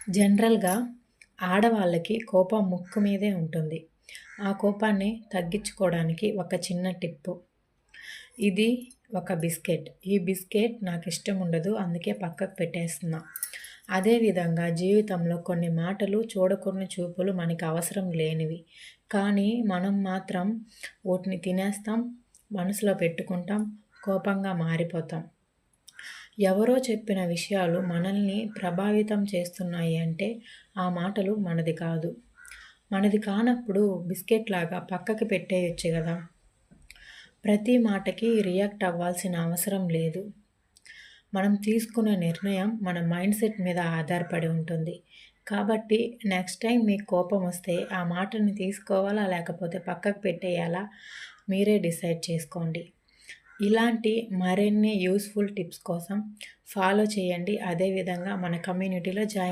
జనరల్‌గా ఆడవాళ్ళకి కోపం ముక్కు మీదే ఉంటుంది. ఆ కోపాన్ని తగ్గించుకోవడానికి ఒక చిన్న టిప్పు. ఇది ఒక బిస్కెట్. ఈ బిస్కెట్ నాకిష్టం ఉండదు. అందుకే పక్కకు పెట్టేస్తున్నా. అదే విధంగా జీవితంలో కొన్ని మాటలు, చూడకూడని చూపులు మనకి అవసరం లేనివి. కానీ మనం మాత్రం వోటిని తినేస్తాం, మనసులో పెట్టుకుంటాం, కోపంగా మారిపోతాం. ఎవరో చెప్పిన విషయాలు మనల్ని ప్రభావితం చేస్తున్నాయి అంటే ఆ మాటలు మనది కాదు. మనది కానప్పుడు బిస్కెట్‌లాగా పక్కకి పెట్టేయొచ్చు గదా! ప్రతి మాటకి రియాక్ట్ అవ్వాల్సిన అవసరం లేదు. మనం తీసుకున్న నిర్ణయం మన మైండ్‌సెట్ మీద ఆధారపడి ఉంటుంది. కాబట్టి నెక్స్ట్ టైమ్ మీకు కోపమొస్తే ఆ మాటని తీసుకోవాలా? లేకపోతే పక్కకు పెట్టేయాలా? మీరే డిసైడ్ చేసుకోండి. ఇలాంటి మరిన్ని యూజ్‌ఫుల్ టిప్స్ కోసం ఫాలో చేయండి. అదే విధంగా మన కమ్యూనిటీలో జాయిన్